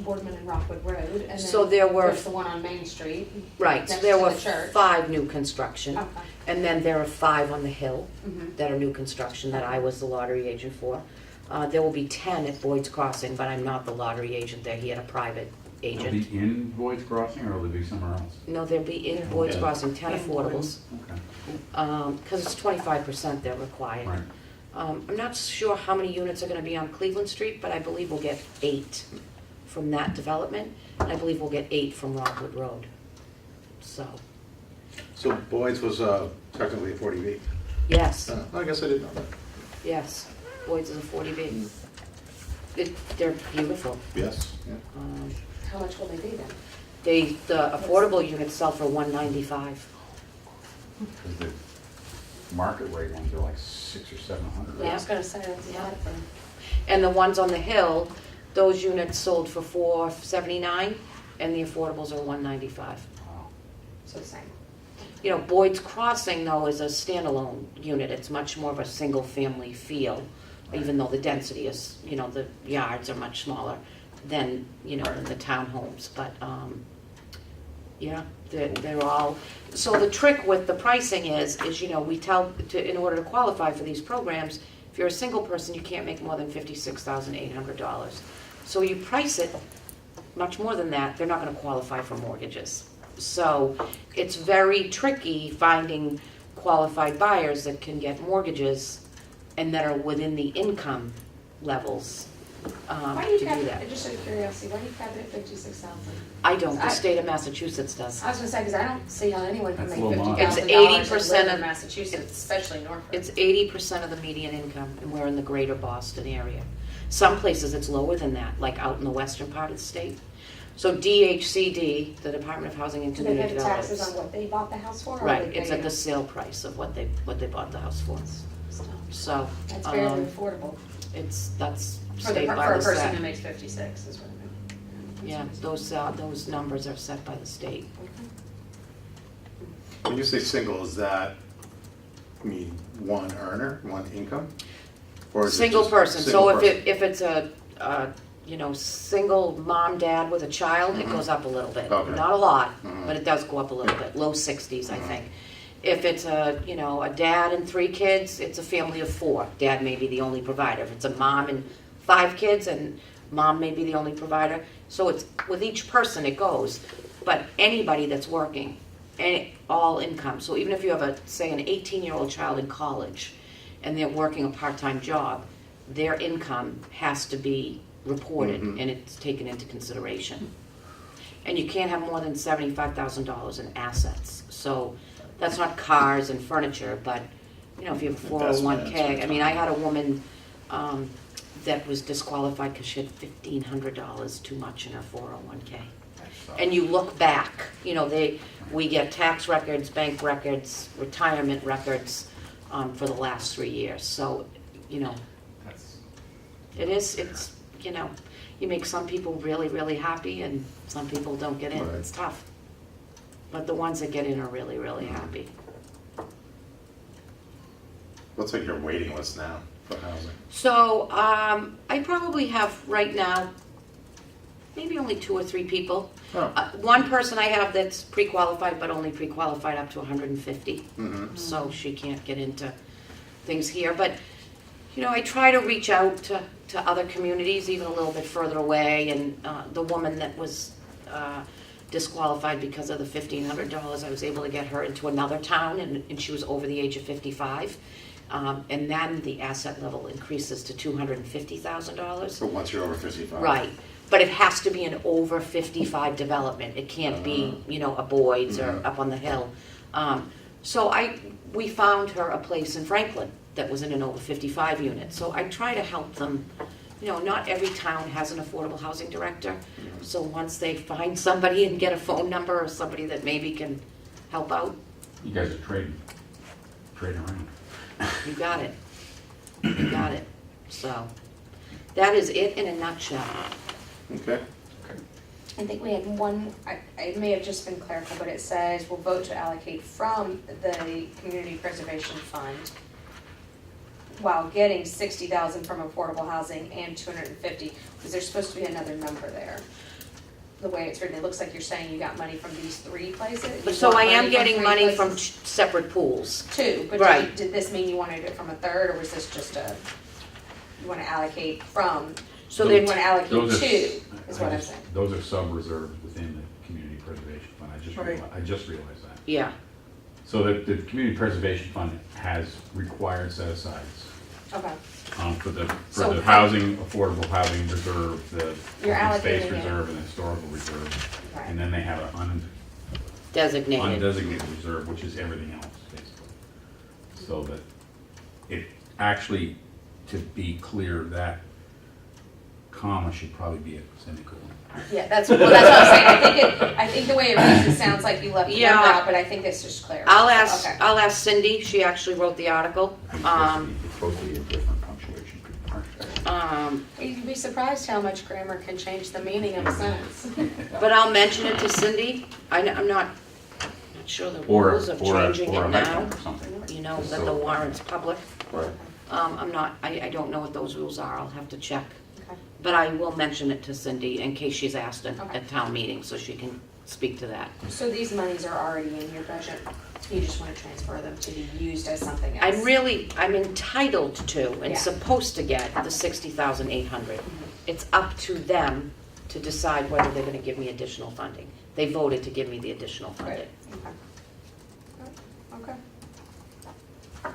Boardman and Rockwood Road, and then So there were- there's the one on Main Street. Right, so Next there to were the church. 5 new construction. Okay. And then there are 5 on the hill Mhm. that are new construction that I was the lottery agent for. There will be 10 at Boyd's Crossing, but I'm not the lottery agent there. He had a private They'll agent. be in Boyd's Crossing, or will they be somewhere else? No, they'll be in Boyd's Yeah. Crossing, 10 In affordables, Okay. because it's 25% they're required. Right. I'm not sure how many units are gonna be on Cleveland Street, but I believe we'll get 8 from that development. And I believe we'll get 8 from Rockwood Road. So, So Boyd's was technically a 40B. yes, I guess I didn't know that. yes, Boyd's is a 40B. They're beautiful. Yes, yeah. How much will they be then? The affordable units sell for $195. Because the market rate ones are like 600 or 700. I was gonna say, that's a Yeah. lot for them. And the ones on the hill, those units sold for $479, and the affordables are $195. Wow. So the same. You know, Boyd's Crossing, though, is a standalone unit. It's much more of a single-family feel, even though the density is, you know, the yards are much smaller than, you know, than the townhomes. But, yeah, they're all, so the trick with the pricing is, you know, we tell, in order to qualify for these programs, if you're a single person, you can't make more than $56,800. So you price it much more than that, they're not gonna qualify for mortgages. So it's very tricky finding qualified buyers that can get mortgages and that are within the income levels Why do to you do cap that. it, just out of curiosity, why do you cap it at 56,000? I don't, the I- state of Massachusetts does. I was gonna say, because I don't see how anyone can That's make a little $50,000 It's to 80% live of- in Massachusetts, especially Norfolk. It's 80% of the median income, and we're in the greater Boston area. Some places it's lower than that, like out in the western part of the state. So DHCD, the Department of Housing and Do they Community pay the taxes Development. on what they bought the house for? or Right, they it's pay at the it- sale price of what they bought the house for. Still, So, That's fairly affordable. that's For state for by a the person state. who makes 56 is what I mean. Yeah, those numbers are set by the state. When you say single, is that mean one earner, one income? Or is it Single just person, single so person? if it's a single mom, dad with a child, it goes up a little bit. Okay. Not a lot, but it does go up a little bit, low 60s, I think. If it's a dad and 3 kids, it's a family of 4. Dad may be the only provider. If it's a mom and 5 kids, and mom may be the only provider. So it's, with each person it goes. But anybody that's working, all income, so even if you have say an 18-year-old child in college, and they're working a part-time job, their income has to be reported, and it's taken into consideration. And you can't have more than $75,000 in assets. So that's not cars and furniture, but if you have a 401k. I mean, I had a woman that was disqualified because she had $1,500 too much in her 401k. And you look back, we get tax records, bank records, retirement records for the last 3 years. So, it's you make some people really, really happy, and some people don't get in. Right. It's tough. But the ones that get in are really, really happy. What's like your waiting list now for housing? So I probably have right now maybe only 2 or 3 people. Oh. One person I have that's pre-qualified, but only pre-qualified up to 150. So she can't get into things here. But I try to reach out to other communities, even a little bit further away. And the woman that was disqualified because of the $1,500, I was able to get her into another town, and she was over the age of 55. And then the asset level increases to $250,000. So once you're over 55. Right. But it has to be an over 55 development. It can't be, a Boyd's or up on the hill. So we found her a place in Franklin that was in an over 55 unit. So I try to help them. Not every town has an affordable housing director. So once they find somebody and get a phone number or somebody that maybe can help out, You guys are trading around. you got it. You got it. So that is it in a nutshell. Okay. I think we had one, it may have just been clerical, but it says we'll vote to allocate from the Community Preservation Fund while getting $60,000 from affordable housing and $250. Was there supposed to be another number there? The way it's written, it looks like you're saying you got money from these 3 places? You So want I am getting 3 money from places? separate pools. 2, but Right. did this mean you wanted it from a third, or was this just you want to allocate from, So you they're want to allocate Those are- 2, is what I'm saying? Those are sub-reserves within the Community Preservation Fund. I just realized that. Yeah. So the Community Preservation Fund has required set-asides Okay. for the So- housing, affordable housing reserve, the You're open space allocating it. reserve, and the historical reserve. Right. And then they have an Designated. undesignated reserve, which is everything else, basically. So that it actually, to be clear, that comma should probably be a semicolon. Yeah, that's what I'm saying. I think the way it reads, it sounds like you left the Yeah. number out, but I think it's just clear. I'll Okay. ask Cindy. She actually wrote the article. It's supposed to be a different punctuation. You'd be surprised how much grammar can change the meaning of a sentence. But I'll mention it to Cindy. I'm not sure the Or rules of a changing it now. hyphen or something. That the warrant's public. Right. I don't know what those rules are. I'll have to check. Okay. But I will mention it to Cindy in case she's asked Okay. at town meeting, so she can speak to that. So these monies are already in your budget, you just want to transfer them to be used as something else? I'm entitled to and Yeah. supposed to get the $60,800. It's up to them to decide whether they're gonna give me additional funding. They voted to give me the additional funding. Right, okay. Okay.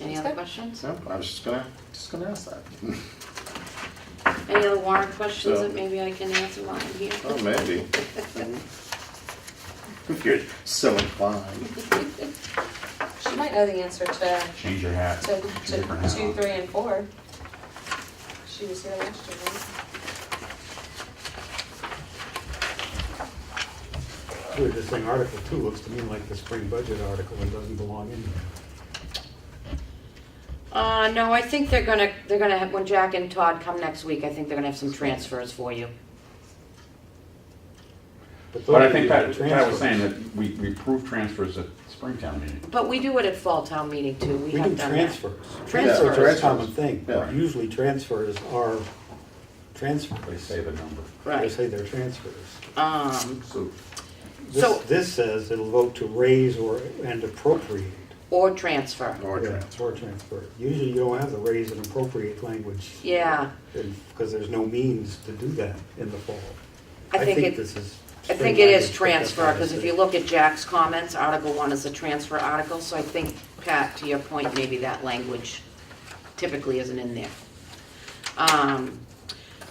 Any That's other good. questions? So I was just gonna ask that. Any other warrant questions So- that maybe I can answer while I'm here? Oh, maybe. If you're so inclined. She might know the answer to Change your hat. To, Put to your different hat 2, on. 3, and 4. She was here last year, right? Really, this thing, Article 2, looks to me like the spring budget article and doesn't belong in there. No, I think they're gonna have, when Jack and Todd come next week, I think they're gonna have some transfers for you. But I think those Pat are was transfers. saying that we approved transfers at Springtown meeting. But we do it at fall town meeting too. We We have do done that. transfers. Transfers. Transfers are a Transfers. common thing. Yeah. Usually transfers are transfers. They say the number. They Right. say they're transfers. So So- This says it'll vote to raise and appropriate. Or transfer. Or Yeah, transfer. or transfer. Usually you don't have the raise and appropriate language, Yeah, because there's no means to do that in the fall. I think this is. I think it is language, but that's transfer, what I because if said. you look at Jack's comments, Article 1 is a transfer article, so I think, Pat, to your point, maybe that language typically isn't in there.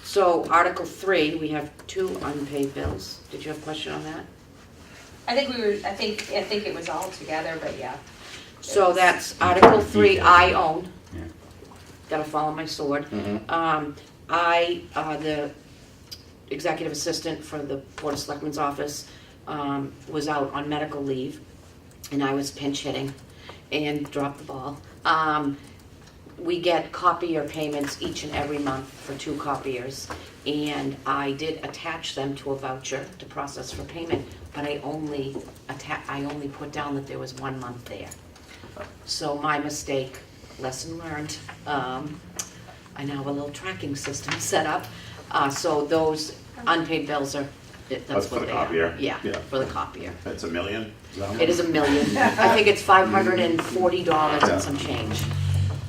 So Article 3, we have 2 unpaid bills. Did you have a question on that? I think it was all together, but yeah. So that's Article 3, I own. Yeah. Gotta follow my sword. Mhm. The executive assistant for the Board of Selectmen's office, was out on medical leave, and I was pinch hitting and dropped the ball. We get copier payments each and every month for 2 copiers, and I did attach them to a voucher to process for payment, but I only put down that there was 1 month there. So my mistake, lesson learned. I now have a little tracking system set up, so those unpaid bills are, That's that's for what the they are. copier? Yeah, Yeah. for the copier. It's $1 million? Is that how It is much? $1 million. I think it's $540 Yeah. and some change.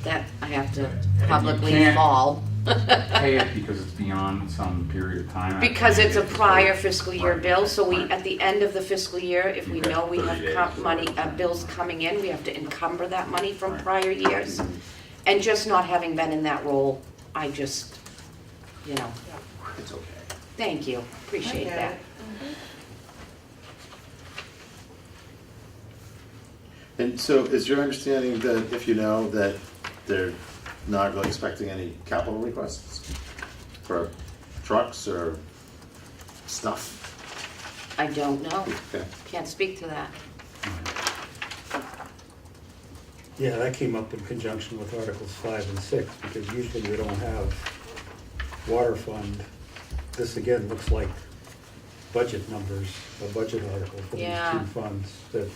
That I have to publicly can't- fall. pay it because it's beyond some period of time. Because it's a It's prior like- fiscal year Right. bill, so we, Right. at the end of the fiscal year, if we Okay, know we 30 days. have money, bills coming in, we have to encumber that money from Right. prior years. And just not having been in that role, I just, It's okay. thank you, appreciate I get that. it. And so is your understanding that if you know that they're not really expecting any capital requests for trucks or stuff? I don't know, Okay. can't speak to that. Yeah, that came up in conjunction with Articles 5 and 6, because usually we don't have water fund. This again looks like budget numbers, a budget article for these Yeah. 2 funds that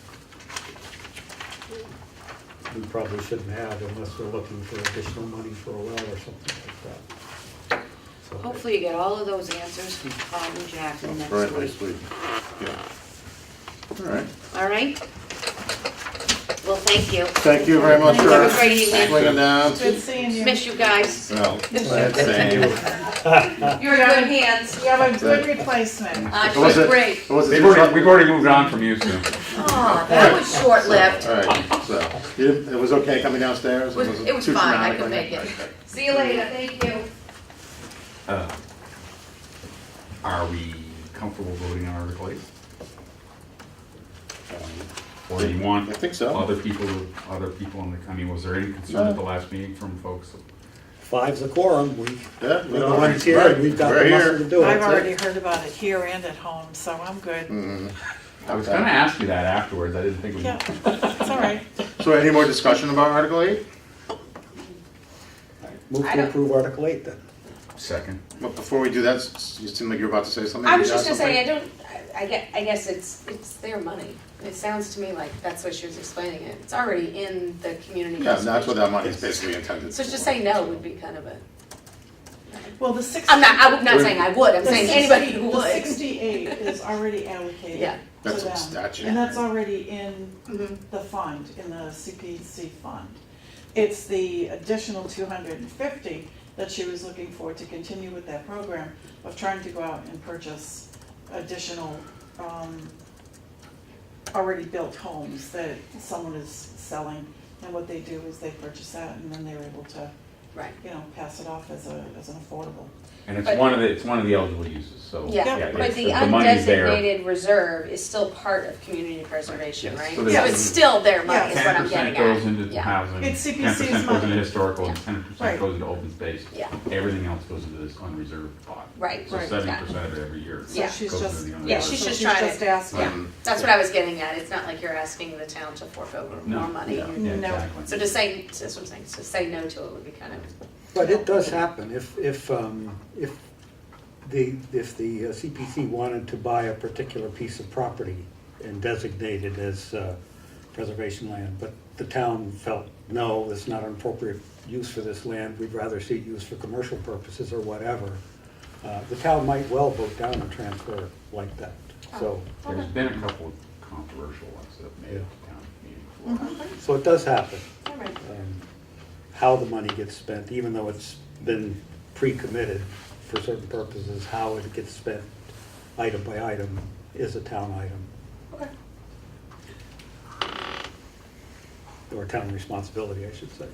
we probably shouldn't have unless we're looking for additional money for a well or something like that. So- Hopefully you get all of those answers from Todd and Jack Right, next next week. week. Yeah. All right. All right? Well, thank you. Thank you very much for Have a great evening. swinging down. Good seeing you. Miss you guys. Well, Thank same. You're in good hands. You have a good replacement. Was She's it- great. Was it We've the already, truck? we've already moved on from you, Sue. Oh, that was short-lived. All right, so, it was okay coming downstairs? It was too fine, I traumatic could or make anything? it. See you later, thank you. Are we comfortable voting on Article 8? Okay. Or do you want I think so. other people in the, I mean, was there any concern at the last meeting from folks? 5's a quorum, Yeah, we're the ones here, and we've got We're the here. muscle to do it. I've already heard about it here and at home, so I'm good. Mhm. I was gonna ask you that afterwards, I didn't think we. Yeah, it's all right. So any more discussion about Article 8? Move I to don't- approve Article 8 then. Second. But before we do that, you seem like you're about to say something. I was You got just gonna say, something? I guess it's their money. It sounds to me like that's what she was explaining it. It's already in the community. Yeah, and that's what preservation. that money is basically intended So for. just say no would be kind of a, Well, the 60. I'm not saying I would, I'm the saying 60 anybody who The would. 68 is already allocated Yeah. to That's a them. statute. And that's already in Mhm. the fund, in the CPC fund. It's the additional 250 that she was looking for to continue with that program of trying to go out and purchase additional already built homes that someone is selling. And what they do is they purchase that and then they're able to, Right. pass it off as an affordable. And it's But- one of the eligible uses, so. Yeah, but it's- the money's there. undesignated reserve is still part of community preservation, Yes. right? So So there's- it's still their money, is Yes. what I'm getting 10% at. goes into Yeah. housing, It's 10% CPC's goes money. into historical, and Yeah. 10% Right. goes into open space. Yeah. Everything else goes into this unreserved pot. Right. So Right. 70% of it every year So Yeah. she's goes just, into the Yeah, unreserved. she's so just trying to- asking. Yeah, Mhm. that's what I was getting at. It's not like you're asking the town to forfeit No, more money. yeah, No. exactly. So to say, that's what I'm saying, to say no to it would be kind of. But it does happen, if the CPC wanted to buy a particular piece of property and designate it as preservation land, but the town felt, no, that's not an appropriate use for this land, we'd rather see it used for commercial purposes or whatever, The town might well vote down a transfer like that, so, There's been a couple of controversial ones that have made it to town meeting before. so it does happen. All right. How the money gets spent, even though it's been pre-committed for certain purposes, how it gets spent item by item is a town item, Okay. or town responsibility, I should say.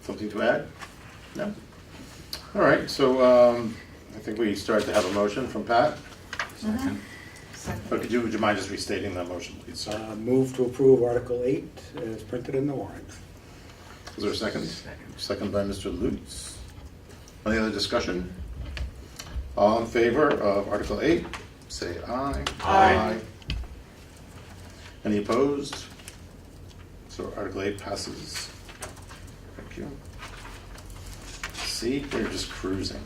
Something to add? No? All right, so I think we start to have a motion from Pat. Second. But would you mind just restating that motion, please, sir? Move to approve Article 8 as printed in the warrant. Is there a second? Second by Mr. Lutz. Any other discussion? All in favor of Article 8, say aye. Aye. Any opposed? So Article 8 passes. Thank you. See, we're just cruising.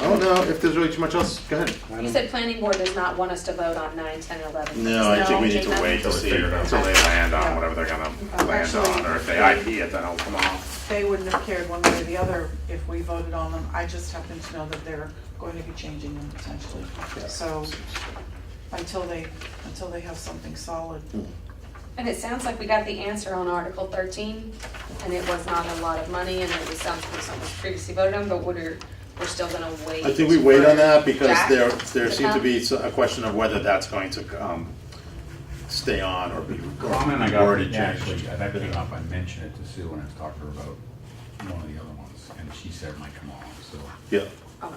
I don't know if there's really too much else. Go ahead. I You don't- said planning board does not want us to vote on 9, 10, 11. No, I think we need Changing to them? wait to see until they land on whatever they're gonna land on, or if they IP it, then it'll come off. They wouldn't have cared one way or the other if we voted on them. I just happen to know that they're going to be changing them potentially. So until they have something solid. And it sounds like we got the answer on Article 13, and it was not a lot of money, and it was something that was previously voted on, but we're still gonna wait. I think we wait on that because Jack there to seems to come? be a question of whether that's going to stay on or be Comment I got, already yeah, changed. actually, that came up, I mentioned it to Sue when I was talking to her about one of the other ones, and she said it might come off, so Yeah, Oh,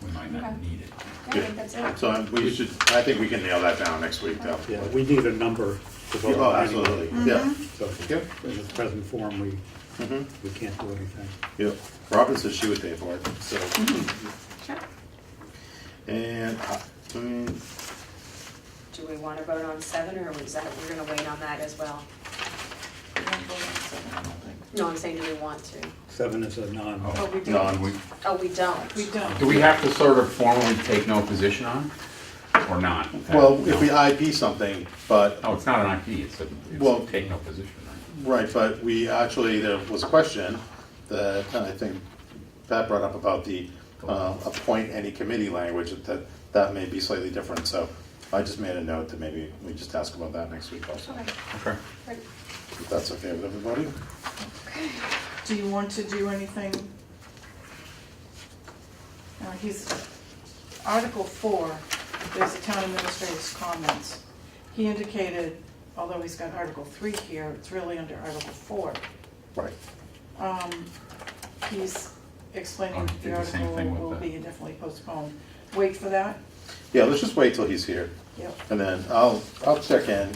we might not Okay. need it. I think that's it. so I think we can nail that down next week, though. Yeah, we need a number to vote Oh, on absolutely, anyway. yeah. So, Yep. in its present form, we Mhm. can't do anything. Yep. Robin said she would pay for it, so. Sure. And, Do we wanna vote on 7, or is that, we're gonna wait on that as well? We don't vote on 7, I don't think. No, I'm saying, do we want to? 7 is a non. Oh, we no, don't. Oh, we don't? We don't. Do we have to sort of formally take no position on it, or not? well, if we No. IP something, but, Oh, it's not an IP, it's Well- a take no position, right? right, but we actually, there was a question that I think Pat brought up about the appoint any committee language, that may be slightly different, so I just made a note that maybe we just ask about that next week also, Okay, Okay. great. if that's okay with everybody. Do you want to do anything? Article 4, there's the town administrator's comments. He indicated, although he's got Article 3 here, it's really under Article 4. Right. He's explaining Oh, that he the did the same article thing with will the- be indefinitely postponed. Wait for that? Yeah, let's just wait till he's here. Yep. And then I'll check in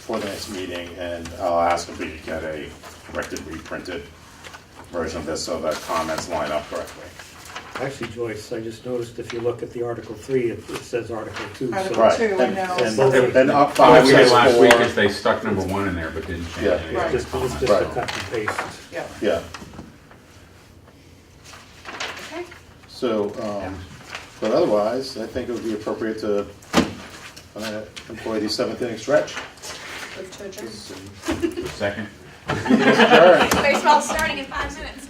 for the next meeting, and I'll ask if we can get a corrected, reprinted version of this so that comments line up correctly. Actually, Joyce, I just noticed if you look at the Article 3, it says Article 2. so- Article Right. 2, I And- know. and- so- And up What 5 we did says last week 4. is they stuck number 1 in there, but didn't change Yeah. any Right. of the It's just comments. a Right. cut and paste. Yeah. Yeah, Okay. so, but otherwise, I think it would be appropriate to employ the 7th inning stretch. Move to adjourn. Second? Meeting is adjourned. Baseball's starting in 5 minutes.